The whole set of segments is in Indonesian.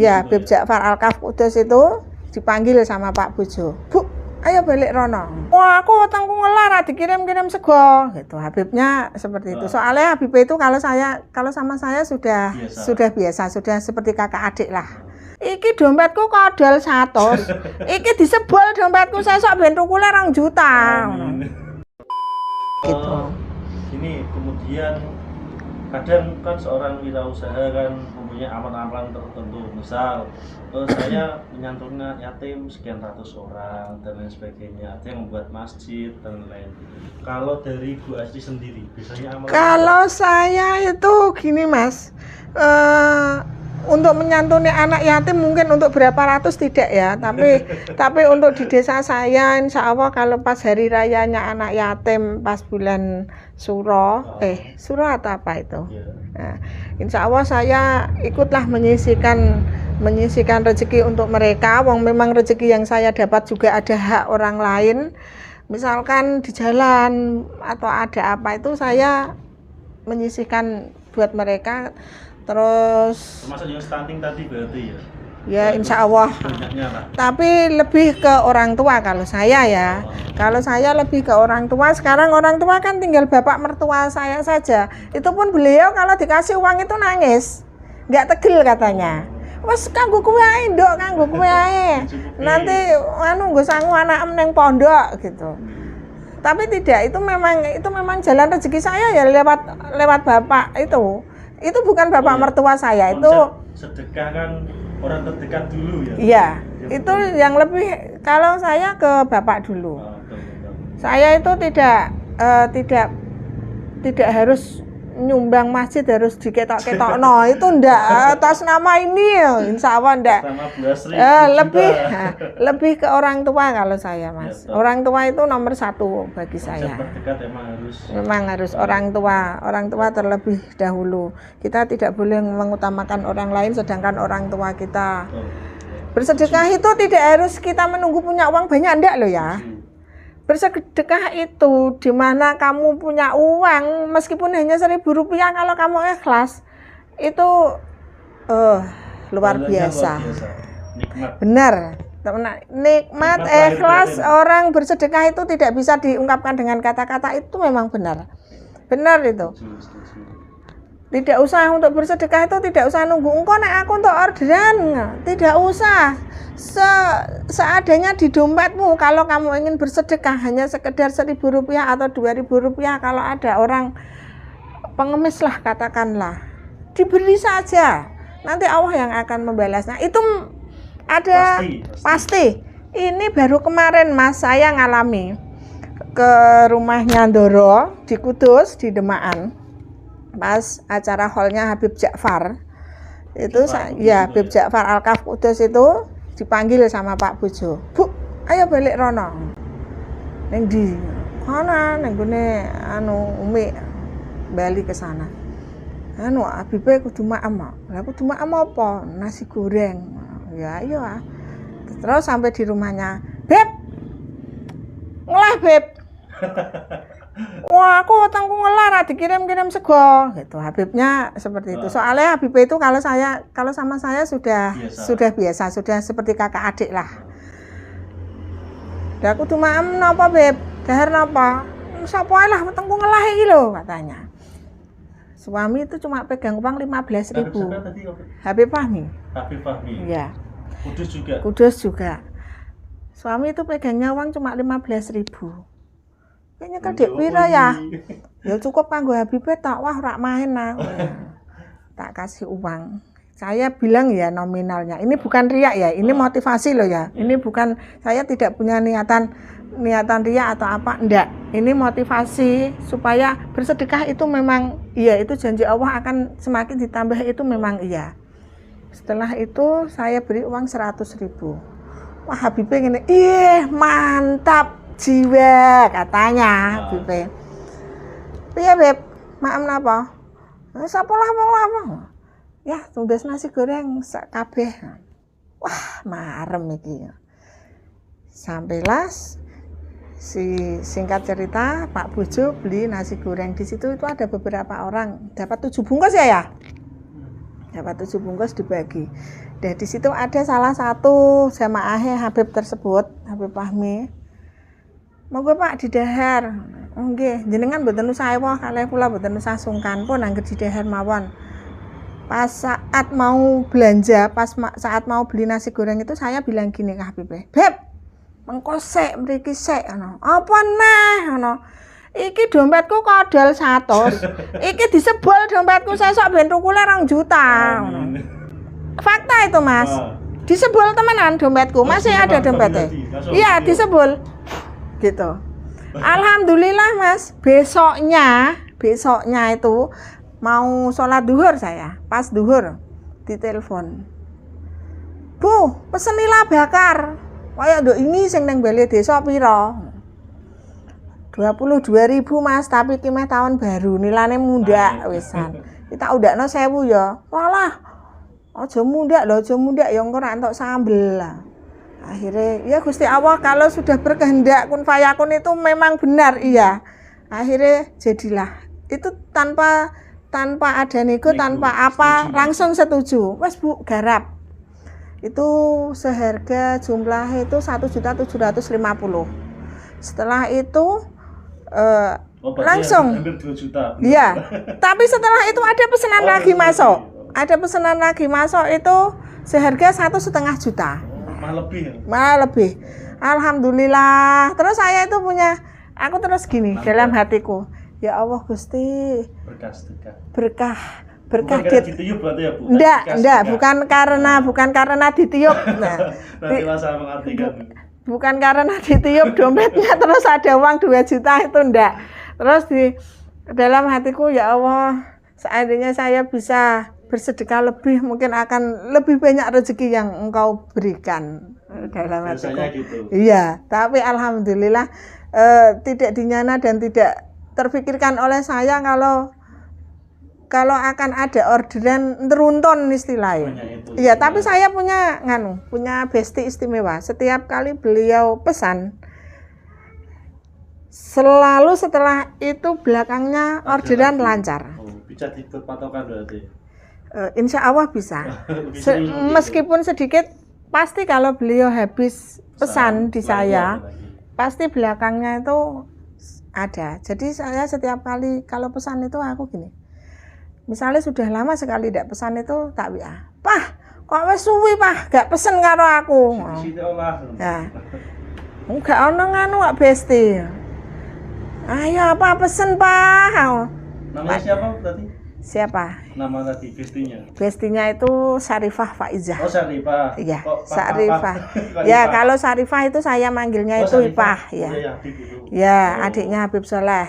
Ya, Habib Ja'far Al-Kaf Kudus itu dipanggil sama Pak Bojo. Bu, ayo balik rono. Wah, aku tangku ngelar dikirim-kirim sego gitu. Habibnya seperti itu. Soalnya Habib itu kalau sama saya sudah biasa, sudah seperti kakak adik lah. Iki dompetku kodol 100. Iki disebol dompetku sesok ben tukule 2 juta. Gitu. Ini kemudian kadang kan seorang wirausaha kan mempunyai amalan-amalan tertentu, misal saya menyantuni yatim sekian ratus orang dan lain sebagainya, ada yang membuat masjid dan lain. Kalau dari Bu Asti sendiri biasanya amalan kalau saya itu gini Mas, untuk menyantuni anak yatim mungkin untuk berapa ratus tidak ya, tapi untuk di desa saya insya Allah kalau pas hari rayanya anak yatim pas bulan Suro atau apa itu, nah, insya Allah saya ikutlah menyisihkan rezeki untuk mereka. Wong memang rezeki yang saya dapat juga ada hak orang lain, misalkan di jalan atau ada apa itu saya menyisihkan buat mereka. Terus termasuk yang stunting tadi berarti ya? Ya insya Allah. Tapi lebih ke orang tua kalau saya ya. Kalau saya lebih ke orang tua. Sekarang orang tua kan tinggal bapak mertua saya saja. Itu pun beliau kalau dikasih uang itu nangis, nggak tegel katanya. Wes kanggo kowe ae nduk, kanggo kowe ae. Nanti nggo sangu anak neng pondok gitu. Tapi tidak, itu memang jalan rezeki saya ya lewat bapak itu. Itu bukan bapak mertua saya, itu sedekah kan orang terdekat dulu ya. Iya, itu yang lebih kalau saya ke bapak dulu. Saya itu tidak harus nyumbang masjid, harus diketok-ketok. No, itu ndak atas nama ini ya, insya Allah ndak. Lebih ke orang tua kalau saya Mas. Ya, orang tua itu nomor 1 bagi saya. Memang harus orang tua terlebih dahulu. Kita tidak boleh mengutamakan orang lain sedangkan orang tua kita. Bersedekah itu tidak harus kita menunggu punya uang banyak, ndak loh ya. Bersedekah itu dimana kamu punya uang meskipun hanya 1.000 rupiah, kalau kamu ikhlas itu luar biasa. Nikmat. Benar, nikmat ikhlas. Orang bersedekah itu tidak bisa diungkapkan dengan kata-kata, itu memang benar itu. Tidak usah untuk bersedekah itu tidak usah nunggu engko nek aku untuk orderan, tidak usah. Seadanya di dompetmu. Kalau kamu ingin bersedekah hanya sekedar 1.000 rupiah atau 2.000 rupiah, kalau ada orang pengemis lah katakanlah, diberi saja, nanti Allah yang akan membalasnya. Itu ada pasti. Ini baru kemarin Mas saya ngalami ke rumahnya Ndoro di Kudus di Demaan, pas acara hallnya Habib Ja'far itu Habib Ja'far Al-Kaf Kudus itu dipanggil sama Pak Bojo. Bu, ayo balik rono. Neng di kana neng gone Umi bali ke sana. Habibe kudu maem. Lah kudu maem apa? Nasi goreng. Ya ayo ah. Terus sampai di rumahnya, Beb. Ngelah, Beb. Wah, aku tangku ngelar dikirim-kirim sego gitu. Habibnya seperti itu. Soalnya Habib itu kalau sama saya sudah biasa, sudah seperti kakak adik lah. Lah aku cuma napa Beb? Dahar napa? Sapa lah tangku ngelah iki lho katanya. Suami itu cuma pegang uang 15.000. Habib Fahmi. Iya. Kudus juga. Suami itu pegangnya uang cuma 15.000. Kayaknya kadek pira ya? Ya cukup kanggo Habibie tak, wah rak main aku. Tak kasih uang. Saya bilang ya nominalnya. Ini bukan riak ya, ini motivasi loh ya. Ini bukan, saya tidak punya niatan riak atau apa, enggak. Ini motivasi supaya bersedekah itu memang iya, itu janji Allah akan semakin ditambah, itu memang iya. Setelah itu saya beri uang 100.000. Wah Habibie gini, mantap. Jiwa katanya Habibie. Piye Beb? Maem napa? Sapa lah. Ya, tumbes nasi goreng sak kabeh. Wah, marem iki. Sampailah singkat cerita Pak Bojo beli nasi goreng di situ, itu ada beberapa orang dapat 7 bungkus ya. Dapat 7 bungkus dibagi. di situ ada salah satu jamaah Habib tersebut, Habib Fahmi. Monggo Pak didahar. Nggih, jenengan mboten usah ewah kalih kula mboten usah sungkan pun angger didahar mawon. Pas saat mau belanja, saat mau beli nasi goreng itu saya bilang gini ke Habib, "Beb, mengko sik mriki sik ngono. Apa neh ngono. Iki dompetku kodol 100. Iki disebol dompetku sesuk ben tukule 2 juta." Ngono. Fakta itu Mas, disebol temenan dompetku, masih ada dompetnya. Iya disebol, gitu. Alhamdulillah Mas, besoknya itu mau sholat duhur saya, pas duhur ditelepon, "Bu, pesen nila bakar, kaya nduk ini sing neng Balai Desa piro?" 22.000 Mas, tapi kimeh tahun baru, nilane mundak wisan. Kita udakno 1000 ya. Walah, aja mundak ya engko ra entuk sambel lah. Akhirnya ya Gusti Allah kalau sudah berkehendak kun fayakun itu memang benar, iya. Akhirnya jadilah. Itu tanpa ada nego, tanpa apa, langsung setuju. Wes Bu, garap. Itu seharga jumlah itu 1.750.000. Setelah itu langsung hampir 2 juta. Iya. Tapi setelah itu ada pesanan lagi masuk. Ada pesanan lagi masuk itu seharga 1,5 juta. Malah lebih. Alhamdulillah. Terus saya itu aku terus gini dalam hatiku. Ya Allah Gusti. Berkah. Bukan karena ditiup berarti ya Bu? Enggak, bukan karena ditiup. Nah, bukan karena ditiup dompetnya terus ada uang 2 juta itu enggak. Terus di dalam hatiku, ya Allah, seandainya saya bisa bersedekah lebih, mungkin akan lebih banyak rezeki yang Engkau berikan dalam hatiku. Gitu. Iya, tapi alhamdulillah tidak dinyana dan tidak terpikirkan oleh saya kalau akan ada orderan teruntun istilahnya. Iya, tapi saya punya bestie istimewa. Setiap kali beliau pesan, selalu setelah itu belakangnya orderan lancar. Bisa dibuat patokan berarti? Insya Allah bisa. Meskipun sedikit, pasti kalau beliau habis pesan di saya, pasti belakangnya itu ada. Jadi saya setiap kali kalau pesan itu aku gini. Misalnya sudah lama sekali tidak pesan itu tak WA. "Pah, kok wis suwi Pah, gak pesen karo aku." Nah. Enggak ono nganu wak bestie. "Ayo apa pesen Pah?" Namanya siapa tadi? Siapa? Nama tadi bestinya? Bestinya itu Sarifah Faizah. Oh Sarifah. Iya, Sarifah. Ya, kalau Sarifah itu saya manggilnya itu Ipah ya. Ya, adiknya Habib Soleh.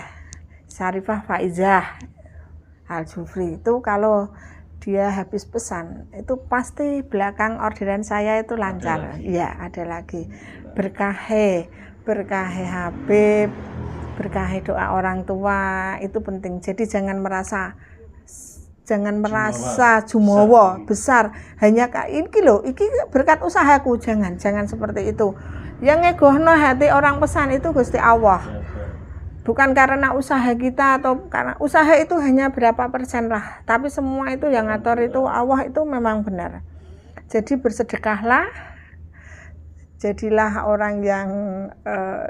Sarifah Faizah Al-Jufri itu kalau dia habis pesan itu pasti belakang orderan saya itu lancar. Iya, ada lagi. Berkahe Habib, berkahe doa orang tua itu penting. Jadi jangan merasa jumawa besar hanya iki lho, iki berkat usahaku, jangan seperti itu. Yang ngegohno hati orang pesan itu Gusti Allah. Bukan karena usaha kita atau karena usaha itu hanya berapa persen lah, tapi semua itu yang ngatur itu Allah, itu memang benar. Jadi bersedekahlah, jadilah orang yang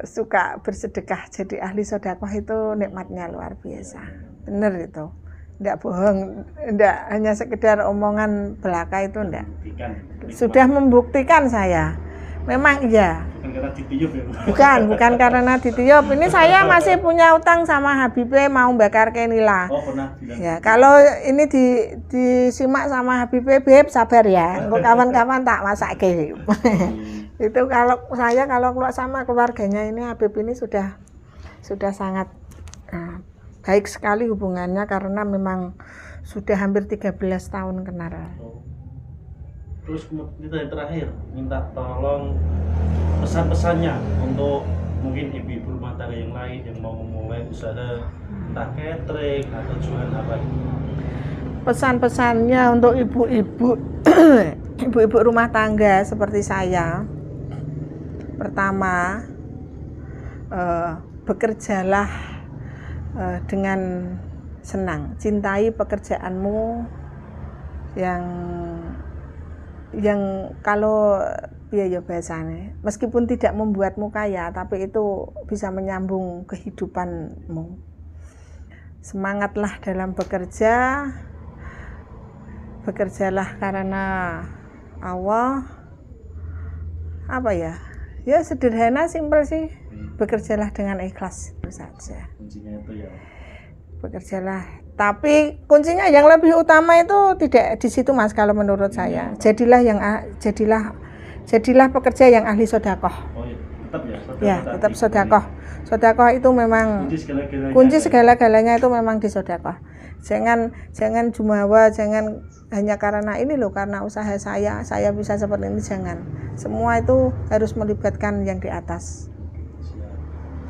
suka bersedekah, jadi ahli sedekah itu nikmatnya luar biasa. Benar itu. Enggak bohong, enggak hanya sekedar omongan belaka itu enggak. Sudah membuktikan saya. Memang iya. Bukan karena ditiup ya. Bukan karena ditiup. Ini saya masih punya utang sama Habibie mau bakar kenila. Oh, pernah bilang. Ya, kalau ini disimak sama Habibie, "Beb, sabar ya. Engko kawan-kawan tak masake." Itu kalau keluar sama keluarganya ini Habib ini sudah sangat baik sekali hubungannya karena memang sudah hampir 13 tahun kenal. Terus kemudian yang terakhir minta tolong pesan-pesannya untuk mungkin ibu-ibu rumah tangga yang lain yang mau memulai usaha entah catering atau jualan apa itu. Pesan-pesannya untuk ibu-ibu rumah tangga seperti saya. Pertama, bekerjalah dengan senang, cintai pekerjaanmu yang yang kalau biaya bahasanya meskipun tidak membuatmu kaya tapi itu bisa menyambung kehidupanmu. Semangatlah dalam bekerja, bekerjalah karena Allah. Apa ya sederhana, simpel sih. Bekerjalah dengan ikhlas, itu saja kuncinya itu ya. Bekerjalah, tapi kuncinya yang lebih utama itu tidak di situ Mas kalau menurut saya. Jadilah pekerja yang ahli sedekah. Oh iya, tetap ya. Ya, tetap sedekah. Sedekah itu memang kunci segala-galanya itu memang di sedekah. Jangan jumawa, jangan hanya karena ini loh, karena usaha saya bisa seperti ini, jangan. Semua itu harus melibatkan yang di atas.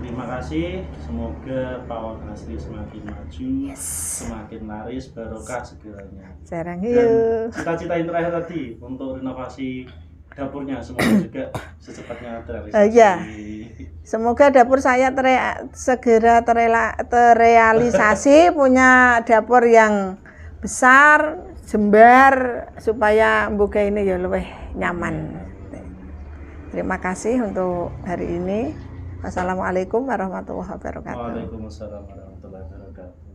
Terima kasih, semoga pawon asli semakin maju, semakin laris, barokah segalanya. Jarang Dan cita-cita yang terakhir tadi untuk renovasi dapurnya semoga juga secepatnya terrealisasi. Ya. Semoga dapur saya segera terrealisasi, punya dapur yang besar, jembar, supaya mbuga ini ya lebih nyaman. Terima kasih untuk hari ini. Wassalamualaikum warahmatullahi wabarakatuh. Waalaikumsalam warahmatullahi wabarakatuh.